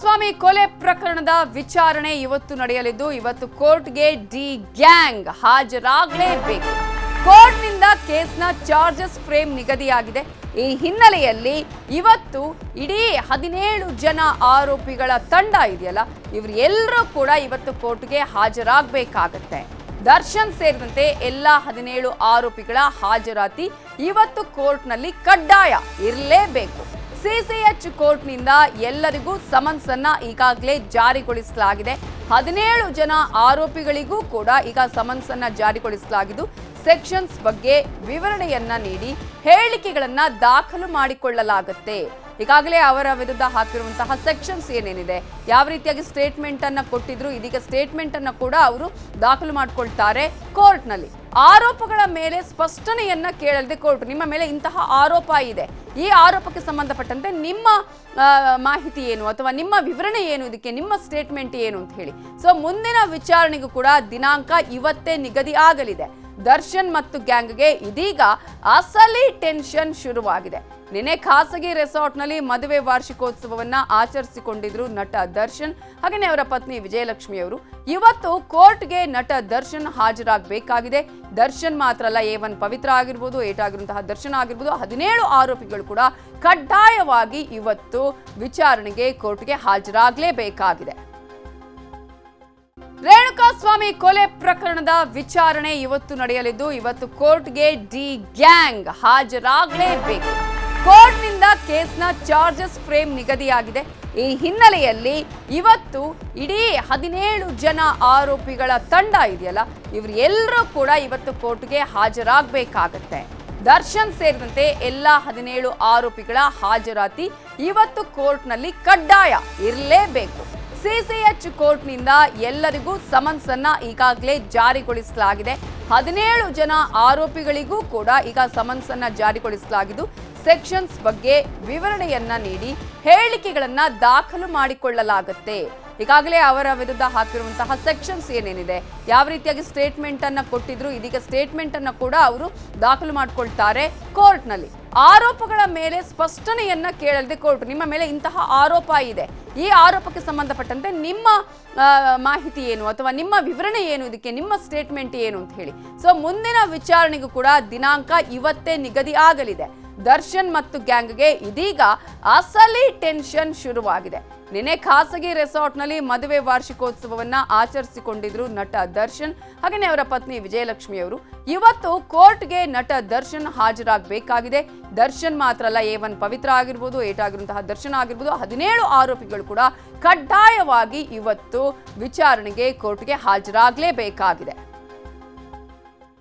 ರೇಣುಕಾಸ್ವಾಮಿ ಕೊಲೆ ಪ್ರಕರಣದ ವಿಚಾರಣೆ ಇವತ್ತು ನಡೆಯಲಿದ್ದು ಇವತ್ತು ಕೋರ್ಟ್ಗೆ ಡಿ ಗ್ಯಾಂಗ್ ಹಾಜರಾಗಲೇಬೇಕು. ಕೋರ್ಟ್ನಿಂದ ಕೇಸ್ನ ಚಾರ್ಜಸ್ ಫ್ರೇಮ್ ನಿಗದಿಯಾಗಿದೆ. ಈ ಹಿನ್ನೆಲೆಯಲ್ಲಿ ಇವತ್ತು ಇಡೀ 17 ಜನ ಆರೋಪಿಗಳ ತಂಡ ಇದೆಯಲ್ಲ, ಇವರು ಎಲ್ಲರೂ ಕೂಡ ಇವತ್ತು ಕೋರ್ಟ್ಗೆ ಹಾಜರಾಗಬೇಕಾಗತ್ತೆ. ದರ್ಶನ್ ಸೇರಿದಂತೆ ಎಲ್ಲ 17 ಆರೋಪಿಗಳ ಹಾಜರಾತಿ ಇವತ್ತು ಕೋರ್ಟ್ನಲ್ಲಿ ಕಡ್ಡಾಯ ಇರಲೇಬೇಕು. ಸಿಸಿಎಚ್ ಕೋರ್ಟ್ನಿಂದ ಎಲ್ಲರಿಗೂ ಸಮನ್ಸ್ ಅನ್ನ ಈಗಾಗಲೇ ಜಾರಿಗೊಳಿಸಲಾಗಿದೆ. 17 ಜನ ಆರೋಪಿಗಳಿಗೂ ಕೂಡ ಈಗ ಸಮನ್ಸ್ ಅನ್ನ ಜಾರಿಗೊಳಿಸಲಾಗಿದ್ದು ಸೆಕ್ಷನ್ಸ್ ಬಗ್ಗೆ ವಿವರಣೆಯನ್ನ ನೀಡಿ ಹೇಳಿಕೆಗಳನ್ನ ದಾಖಲು ಮಾಡಿಕೊಳ್ಳಲಾಗುತ್ತೆ. ಈಗಾಗಲೇ ಅವರ ವಿರುದ್ಧ ಹಾಕಿರುವಂತಹ ಸೆಕ್ಷನ್ಸ್ ಏನೇನಿದೆ, ಯಾವ ರೀತಿಯಾಗಿ ಸ್ಟೇಟ್ಮೆಂಟ್ ಅನ್ನ ಕೊಟ್ಟಿದ್ರು, ಇದೀಗ ಸ್ಟೇಟ್ಮೆಂಟ್ ಅನ್ನ ಕೂಡ ಅವರು ದಾಖಲು ಮಾಡಿಕೊಳ್ತಾರೆ ಕೋರ್ಟ್ನಲ್ಲಿ. ಆರೋಪಗಳ ಮೇಲೆ ಸ್ಪಷ್ಟನೆಯನ್ನ ಕೇಳದೆ ಕೋರ್ಟ್ ನಿಮ್ಮ ಮೇಲೆ ಇಂತಹ ಆರೋಪ ಇದೆ, ಈ ಆರೋಪಕ್ಕೆ ಸಂಬಂಧಪಟ್ಟಂತೆ ನಿಮ್ಮ ಮಾಹಿತಿ ಏನು ಅಥವಾ ನಿಮ್ಮ ವಿವರಣೆ ಏನು, ಇದಕ್ಕೆ ನಿಮ್ಮ ಸ್ಟೇಟ್ಮೆಂಟ್ ಏನು ಅಂತ ಹೇಳಿ. ಸೊ ಮುಂದಿನ ವಿಚಾರಣೆಗೂ ಕೂಡ ದಿನಾಂಕ ಇವತ್ತೇ ನಿಗದಿ ಆಗಲಿದೆ. ದರ್ಶನ್ ಮತ್ತು ಗ್ಯಾಂಗ್ಗೆ ಇದೀಗ ಅಸಲಿ ಟೆನ್ಷನ್ ಶುರುವಾಗಿದೆ. ನಿನ್ನೆ ಖಾಸಗಿ ರೆಸಾರ್ಟ್ನಲ್ಲಿ ಮದುವೆ ವಾರ್ಷಿಕೋತ್ಸವವನ್ನ ಆಚರಿಸಿಕೊಂಡಿದ್ರು ನಟ ದರ್ಶನ್ ಹಾಗೆಯೇ ಅವರ ಪತ್ನಿ ವಿಜಯಲಕ್ಷ್ಮಿ ಅವರು. ಇವತ್ತು ಕೋರ್ಟ್ಗೆ ನಟ ದರ್ಶನ್ ಹಾಜರಾಗಬೇಕಾಗಿದೆ. ದರ್ಶನ್ ಮಾತ್ರ ಅಲ್ಲ, A1 ಪವಿತ್ರ ಆಗಿರ್ಬೋದು, ಏಟಾಗಿರುವಂತಹ ದರ್ಶನ್ ಆಗಿರ್ಬೋದು, 17 ಆರೋಪಿಗಳು ಕೂಡ ಕಡ್ಡಾಯವಾಗಿ ಇವತ್ತು ವಿಚಾರಣೆಗೆ ಕೋರ್ಟ್ಗೆ ಹಾಜರಾಗಲೇಬೇಕಾಗಿದೆ. ರೇಣುಕಾಸ್ವಾಮಿ ಕೊಲೆ ಪ್ರಕರಣದ ವಿಚಾರಣೆ ಇವತ್ತು ನಡೆಯಲಿದ್ದು ಇವತ್ತು ಕೋರ್ಟ್ಗೆ ಡಿ ಗ್ಯಾಂಗ್ ಹಾಜರಾಗಲೇಬೇಕು. ಕೋರ್ಟ್ನಿಂದ ಕೇಸ್ನ ಚಾರ್ಜಸ್ ಫ್ರೇಮ್ ನಿಗದಿಯಾಗಿದೆ. ಈ ಹಿನ್ನೆಲೆಯಲ್ಲಿ ಇವತ್ತು ಇಡೀ 17 ಜನ ಆರೋಪಿಗಳ ತಂಡ ಇದೆಯಲ್ಲ, ಇವರು ಎಲ್ಲರೂ ಕೂಡ ಇವತ್ತು ಕೋರ್ಟ್ಗೆ ಹಾಜರಾಗಬೇಕಾಗತ್ತೆ. ದರ್ಶನ್ ಸೇರಿದಂತೆ ಎಲ್ಲ 17 ಆರೋಪಿಗಳ ಹಾಜರಾತಿ ಇವತ್ತು ಕೋರ್ಟ್ನಲ್ಲಿ ಕಡ್ಡಾಯ ಇರಲೇಬೇಕು. ಸಿಸಿಎಚ್ ಕೋರ್ಟ್ನಿಂದ ಎಲ್ಲರಿಗೂ ಸಮನ್ಸ್ ಅನ್ನ ಈಗಾಗಲೇ ಜಾರಿಗೊಳಿಸಲಾಗಿದೆ. 17 ಜನ ಆರೋಪಿಗಳಿಗೂ ಕೂಡ ಈಗ ಸಮನ್ಸ್ ಅನ್ನ ಜಾರಿಗೊಳಿಸಲಾಗಿದ್ದು ಸೆಕ್ಷನ್ಸ್ ಬಗ್ಗೆ ವಿವರಣೆಯನ್ನ ನೀಡಿ ಹೇಳಿಕೆಗಳನ್ನ ದಾಖಲು ಮಾಡಿಕೊಳ್ಳಲಾಗುತ್ತೆ. ಈಗಾಗಲೇ ಅವರ ವಿರುದ್ಧ ಹಾಕಿರುವಂತಹ ಸೆಕ್ಷನ್ಸ್ ಏನೇನಿದೆ, ಯಾವ ರೀತಿಯಾಗಿ ಸ್ಟೇಟ್ಮೆಂಟ್ ಅನ್ನ ಕೊಟ್ಟಿದ್ರು, ಇದೀಗ ಸ್ಟೇಟ್ಮೆಂಟ್ ಅನ್ನ ಕೂಡ ಅವರು ದಾಖಲು ಮಾಡಿಕೊಳ್ತಾರೆ ಕೋರ್ಟ್ನಲ್ಲಿ. ಆರೋಪಗಳ ಮೇಲೆ ಸ್ಪಷ್ಟನೆಯನ್ನ ಕೇಳದೆ ಕೋರ್ಟ್ ನಿಮ್ಮ ಮೇಲೆ ಇಂತಹ ಆರೋಪ ಇದೆ, ಈ ಆರೋಪಕ್ಕೆ ಸಂಬಂಧಪಟ್ಟಂತೆ ನಿಮ್ಮ ಮಾಹಿತಿ ಏನು ಅಥವಾ ನಿಮ್ಮ ವಿವರಣೆ ಏನು, ಇದಕ್ಕೆ ನಿಮ್ಮ ಸ್ಟೇಟ್ಮೆಂಟ್ ಏನು ಅಂತ ಹೇಳಿ. ಸೊ ಮುಂದಿನ ವಿಚಾರಣೆಗೂ ಕೂಡ ದಿನಾಂಕ ಇವತ್ತೇ ನಿಗದಿ ಆಗಲಿದೆ. ದರ್ಶನ್ ಮತ್ತು ಗ್ಯಾಂಗ್ಗೆ ಇದೀಗ ಅಸಲಿ ಟೆನ್ಷನ್ ಶುರುವಾಗಿದೆ. ನಿನ್ನೆ ಖಾಸಗಿ ರೆಸಾರ್ಟ್ನಲ್ಲಿ ಮದುವೆ ವಾರ್ಷಿಕೋತ್ಸವವನ್ನ ಆಚರಿಸಿಕೊಂಡಿದ್ರು ನಟ ದರ್ಶನ್ ಹಾಗೆಯೇ ಅವರ ಪತ್ನಿ ವಿಜಯಲಕ್ಷ್ಮಿ ಅವರು. ಇವತ್ತು ಕೋರ್ಟ್ಗೆ ನಟ ದರ್ಶನ್ ಹಾಜರಾಗಬೇಕಾಗಿದೆ. ದರ್ಶನ್ ಮಾತ್ರ ಅಲ್ಲ, A1 ಪವಿತ್ರ ಆಗಿರ್ಬೋದು, ಏಟಾಗಿರುವಂತಹ ದರ್ಶನ್ ಆಗಿರ್ಬೋದು, 17 ಆರೋಪಿಗಳು ಕೂಡ ಕಡ್ಡಾಯವಾಗಿ ಇವತ್ತು ವಿಚಾರಣೆಗೆ ಕೋರ್ಟ್ಗೆ ಹಾಜರಾಗಲೇಬೇಕಾಗಿದೆ.